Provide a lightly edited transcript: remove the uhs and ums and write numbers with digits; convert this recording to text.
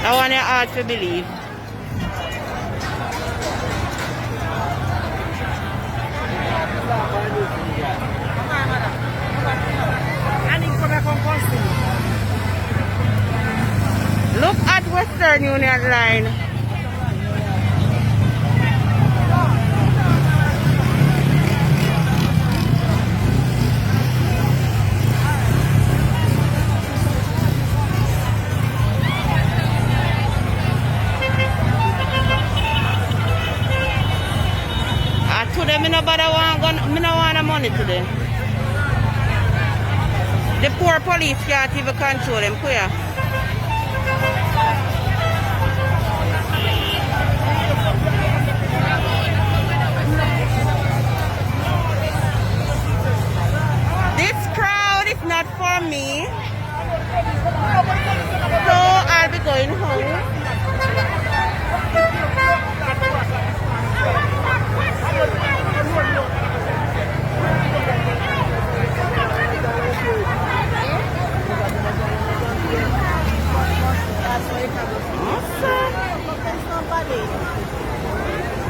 That one you hard to believe. Look at Western Union line. Today, me no want money today. The poor police can't even control them. Clear. This crowd is not for me.